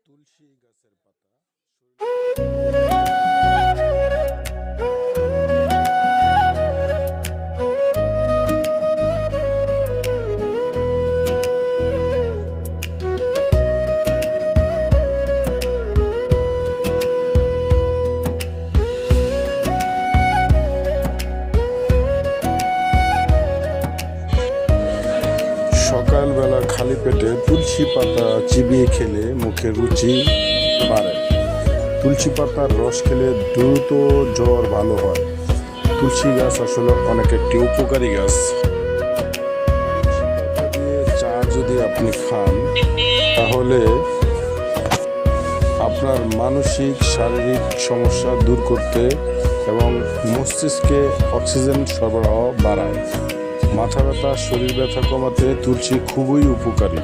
তুলসী গাছের পাতা সকালবেলা খালি পেটে তুলসী পাতা চিবিয়ে খেলে মুখে রুচি বাড়ে। তুলসী পাতার রস খেলে দ্রুত জ্বর ভালো হয়। তুলসী গাছ আসলে অনেক একটি উপকারী গাছ। দিয়ে চা যদি আপনি খান তাহলে আপনার মানসিক শারীরিক সমস্যা দূর করতে এবং মস্তিষ্কে অক্সিজেন সরবরাহ বাড়ায়। মাথা ব্যথা, শরীর ব্যথা কমাতে তুলসী খুবই উপকারী।